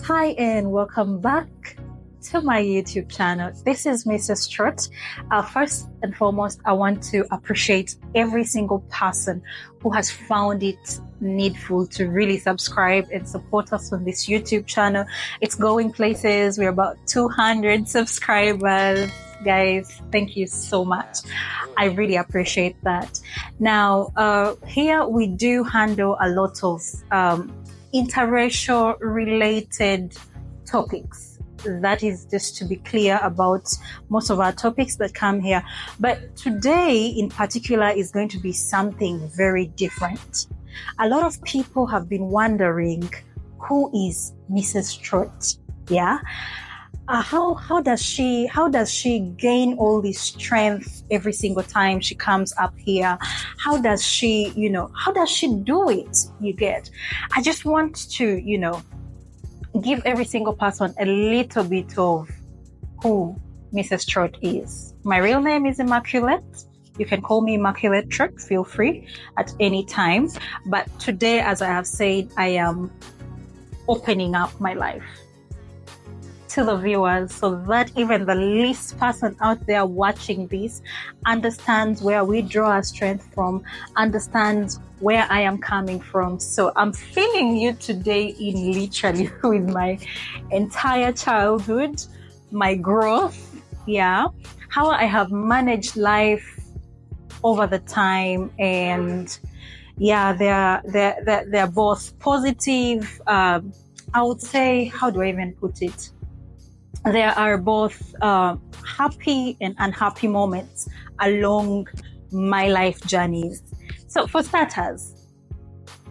Hi and welcome back to my YouTube channel. This is Mrs. Trot. First and foremost, I want to appreciate every single person who has found it needful to really subscribe and support us on this YouTube channel. It's going places. We're about 200 subscribers. Guys, thank you so much. I really appreciate that. Now, here we do handle a lot of interracial related topics. That is just to be clear about most of our topics that come here. But today in particular is going to be something very different. A lot of people have been wondering, who is Mrs. Trot? Yeah. How does she gain all this strength every single time she comes up here? How does she do it? You get? I just want to, give every single person a little bit of who Mrs. Trot is. My real name is Immaculate. You can call me Immaculate Trot, feel free at any time. But today, as I have said, I am opening up my life to the viewers so that even the least person out there watching this understands where we draw our strength from, understands where I am coming from. So I'm filling you today in literally with my entire childhood, my growth, how I have managed life over the time, and they're both positive. I would say, how do I even put it? There are both happy and unhappy moments along my life journeys. So for starters,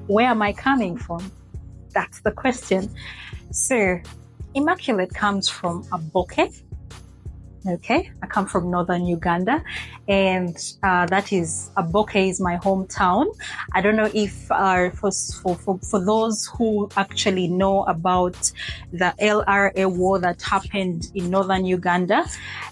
where am I coming from? That's the question. So Immaculate comes from Aboke. Okay, I come from northern Uganda, and that is Aboke is my hometown. I don't know if for those who actually know about the LRA war that happened in northern Uganda.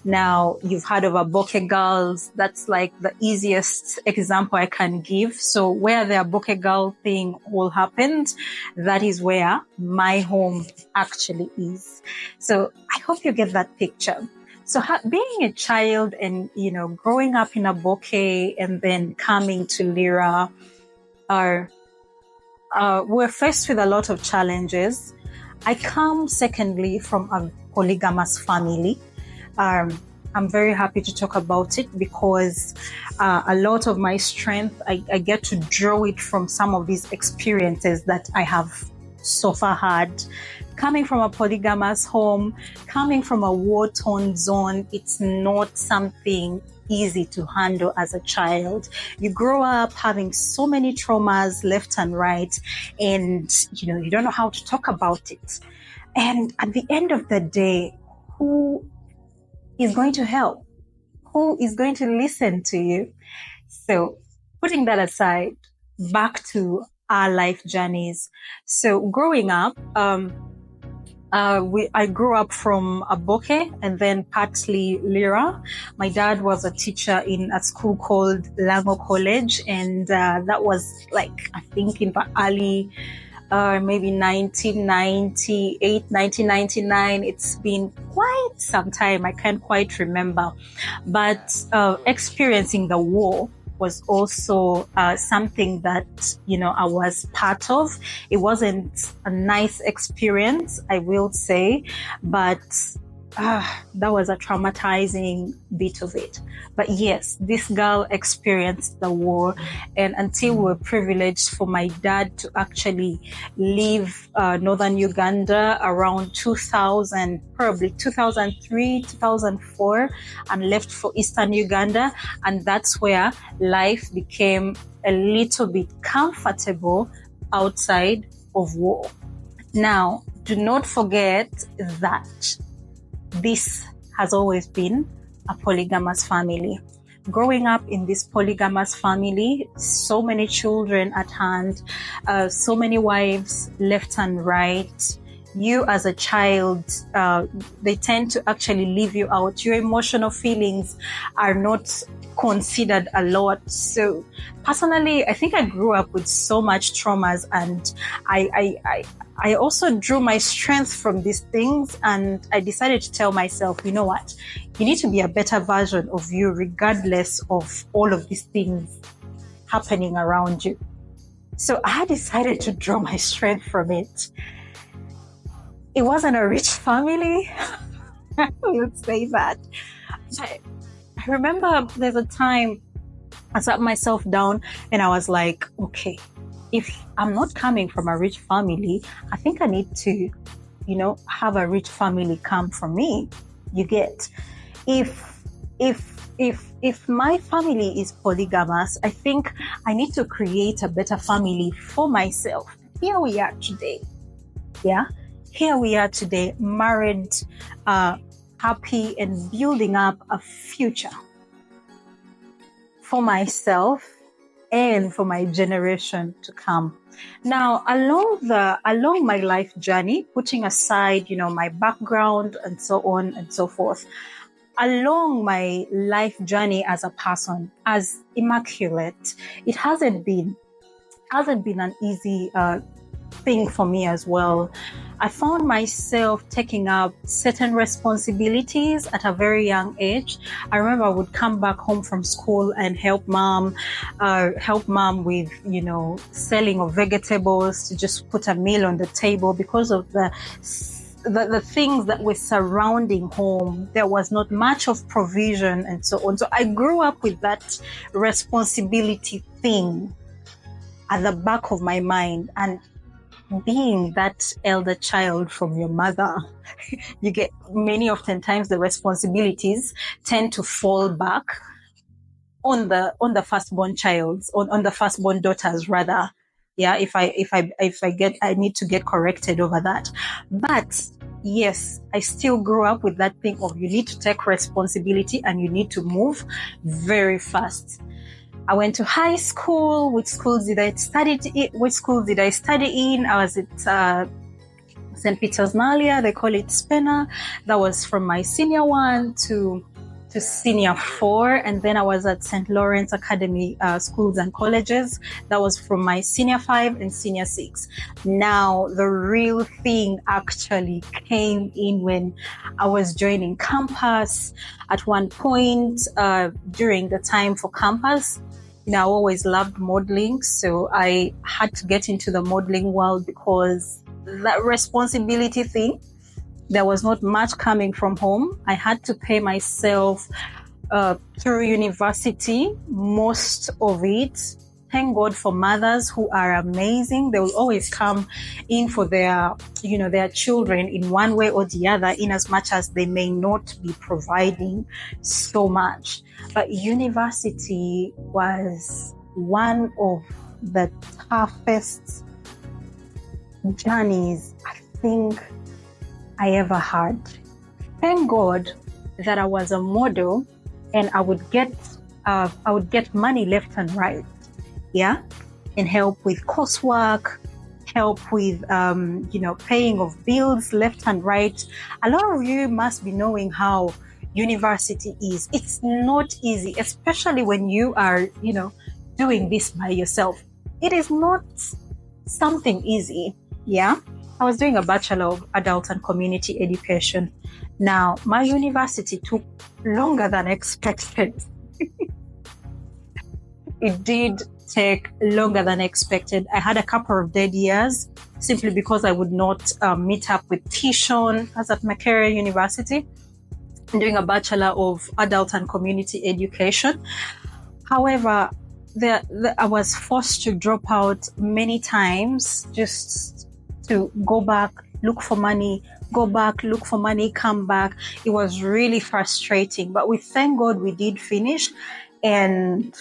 Now you've heard of Aboke girls. That's like the easiest example I can give. So where the Aboke girl thing all happened, that is where my home actually is. So I hope you get that picture. So being a child and, growing up in Aboke and then coming to Lira, we're faced with a lot of challenges. I come secondly from a polygamous family. I'm very happy to talk about it because a lot of my strength, I get to draw it from some of these experiences that I have so far had. Coming from a polygamous home, coming from a war-torn zone, it's not something easy to handle as a child. You grow up having so many traumas left and right, and you don't know how to talk about it. And at the end of the day, who is going to help? Who is going to listen to you? So putting that aside, back to our life journeys. So growing up, I grew up from Aboke and then partly Lira. My dad was a teacher in a school called Lango College, and that was I think in the early maybe 1998, 1999. It's been quite some time. I can't quite remember. But experiencing the war was also something that, I was part of. It wasn't a nice experience, I will say, but that was a traumatizing bit of it. But yes, this girl experienced the war, and until we were privileged for my dad to actually leave northern Uganda around 2000, probably 2003, 2004, and left for eastern Uganda, and that's where life became a little bit comfortable outside of war. Now, do not forget that this has always been a polygamous family. Growing up in this polygamous family, so many children at hand, so many wives left and right, you as a child, they tend to actually leave you out. Your emotional feelings are not considered a lot. So personally, I think I grew up with so much traumas, and I also drew my strength from these things, and I decided to tell myself, you know what, you need to be a better version of you regardless of all of these things happening around you. So I decided to draw my strength from it. It wasn't a rich family, I would say that. I remember there's a time I sat myself down and I was like, okay, if I'm not coming from a rich family, I think I need to, have a rich family come from me. You get, if my family is polygamous, I think I need to create a better family for myself. Here we are today. Yeah. Here we are today, married, happy, and building up a future for myself and for my generation to come. Now, along my life journey, putting aside, my background and so on and so forth, along my life journey as a person, as immaculate, it hasn't been an easy thing for me as well. I found myself taking up certain responsibilities at a very young age. I remember I would come back home from school and help mom with, selling of vegetables to just put a meal on the table because of the things that were surrounding home. There was not much of provision and so on. So I grew up with that responsibility thing at the back of my mind, and being that elder child from your mother, you get oftentimes the responsibilities tend to fall back on the firstborn child, on the firstborn daughters rather. Yeah, I need to get corrected over that. But yes, I still grew up with that thing of you need to take responsibility and you need to move very fast. I went to high school. Which schools did I study in? I was at St. Peter's Nalia. They call it Spena. That was from my senior 1 to senior 4. And then I was at St. Lawrence Academy Schools and Colleges. That was from my senior 5 and senior 6. Now, the real thing actually came in when I was joining campus. At one point during the time for campus, I always loved modeling, so I had to get into the modeling world because that responsibility thing, there was not much coming from home. I had to pay myself through university, most of it. Thank God for mothers who are amazing. They will always come in for their children in one way or the other, in as much as they may not be providing so much. But university was one of the toughest journeys I think I ever had. Thank God that I was a model and I would get money left and right. Yeah, and help with coursework, help with, paying of bills left and right. A lot of you must be knowing how university is. It's not easy, especially when you are, doing this by yourself. It is not something easy. Yeah, I was doing a Bachelor of Adult and Community Education. Now, my university took longer than expected. It did take longer than expected. I had a couple of dead years simply because I would not meet up with Tishon. I was at Makerere University doing a Bachelor of Adult and Community Education. However, I was forced to drop out many times just to go back, look for money, go back, look for money, come back. It was really frustrating, but we thank God we did finish. And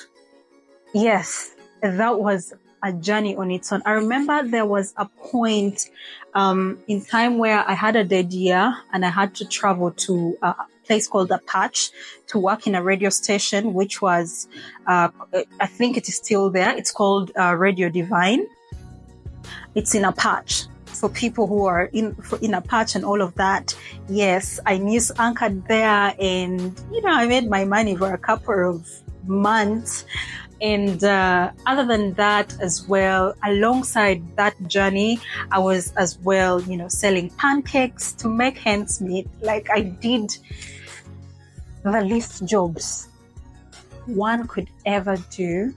yes, that was a journey on its own. I remember there was a point in time where I had a dead year and I had to travel to a place called Apache to work in a radio station, which was, I think it is still there. It's called Radio Divine. It's in Apache. for people who are in a patch and all of that. Yes, I news anchored there, and I made my money for a couple of months. And other than that as well, alongside that journey, I was as well, selling pancakes to make ends meet. Like, I did the least jobs one could ever do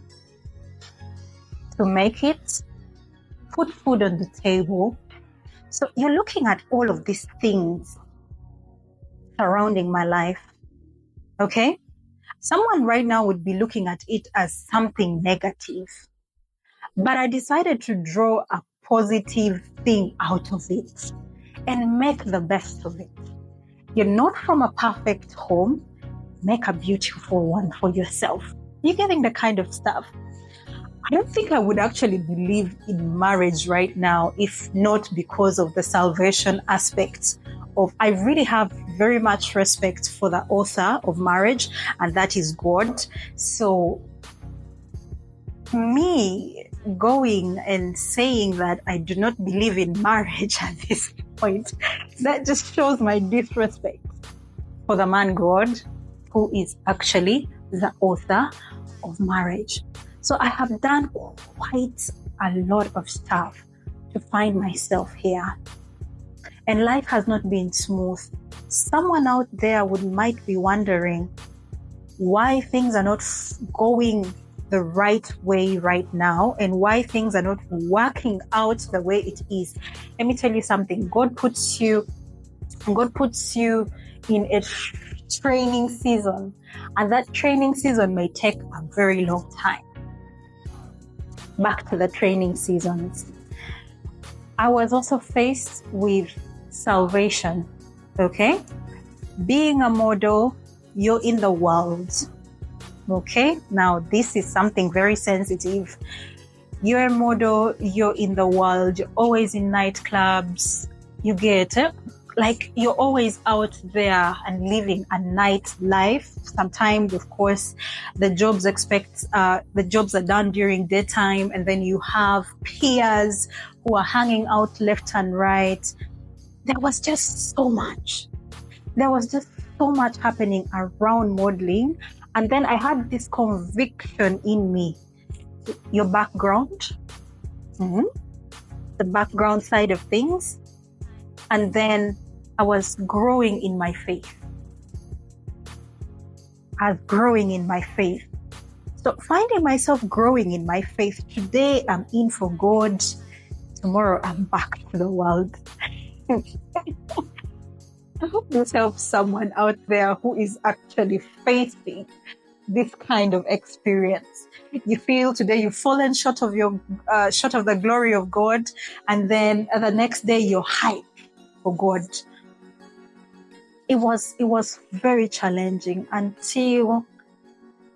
to make it, put food on the table. So you're looking at all of these things surrounding my life, okay? Someone right now would be looking at it as something negative, but I decided to draw a positive thing out of it and make the best of it. You're not from a perfect home. Make a beautiful one for yourself. You're getting the kind of stuff. I don't think I would actually believe in marriage right now if not because of the salvation aspect of, I really have very much respect for the author of marriage, and that is God. So me going and saying that I do not believe in marriage at this point, that just shows my disrespect for the man God, who is actually the author of marriage. So I have done quite a lot of stuff to find myself here. And life has not been smooth. Someone out there might be wondering why things are not going the right way right now and why things are not working out the way it is. Let me tell you something. God puts you in a training season, and that training season may take a very long time. Back to the training seasons. I was also faced with salvation, okay? Being a model, you're in the world, okay? Now, this is something very sensitive. You're a model, you're in the world, you're always in nightclubs, you get it? Like, you're always out there and living a night life. Sometimes, of course, the jobs are done during daytime, and then you have peers who are hanging out left and right. There was just so much happening around modeling. And then I had this conviction in me. Your background, the background side of things. And then I was growing in my faith. So finding myself growing in my faith. Today I'm in for God. Tomorrow I'm back to the world. I hope this helps someone out there who is actually facing this kind of experience. You feel today you've fallen short of the glory of God, and then the next day you're hyped for God. It was very challenging until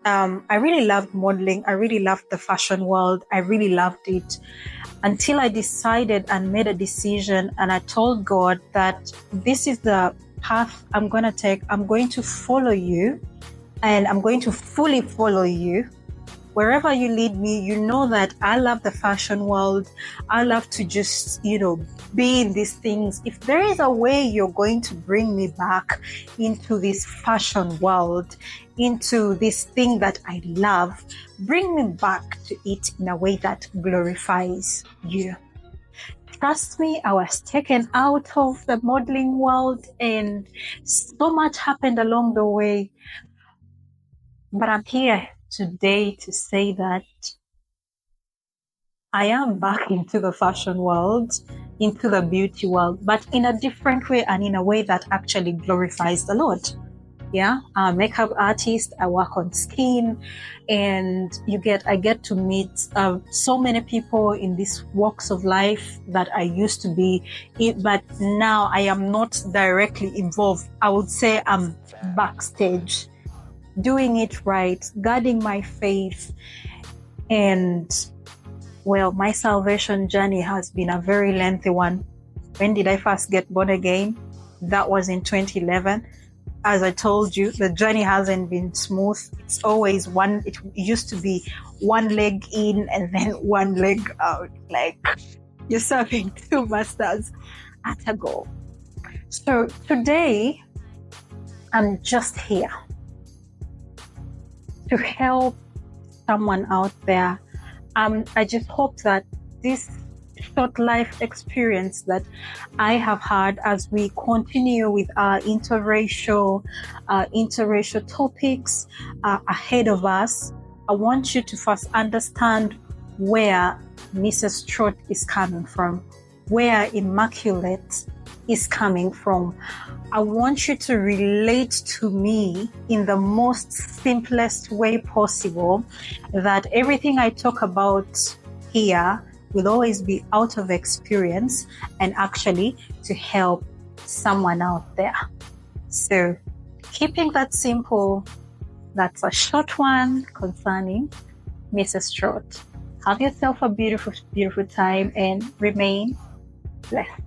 I really loved modeling. I really loved the fashion world. I really loved it until I decided and made a decision, and I told God that this is the path I'm going to take. I'm going to follow you, and I'm going to fully follow you. Wherever you lead me, you know that I love the fashion world. I love to just, be in these things. If there is a way you're going to bring me back into this fashion world, into this thing that I love, bring me back to it in a way that glorifies you. Trust me, I was taken out of the modeling world and so much happened along the way. But I'm here today to say that I am back into the fashion world, into the beauty world, but in a different way and in a way that actually glorifies the Lord. Yeah, I'm a makeup artist. I work on skin, and I get to meet so many people in these walks of life that I used to be in, but now I am not directly involved. I would say I'm backstage, doing it right, guarding my faith. And well, my salvation journey has been a very lengthy one. When did I first get born again? That was in 2011. As I told you, the journey hasn't been smooth. It's always it used to be one leg in and then one leg out. Like, You're serving two masters at a go. So today, I'm just here to help someone out there. I just hope that this short life experience that I have had as we continue with our interracial topics ahead of us, I want you to first understand where Mrs. Trot is coming from, where Immaculate is coming from. I want you to relate to me in the most simplest way possible, that everything I talk about here will always be out of experience and actually to help someone out there. So keeping that simple, that's a short one concerning Mrs. Trot. Have yourself a beautiful, beautiful time and remain blessed.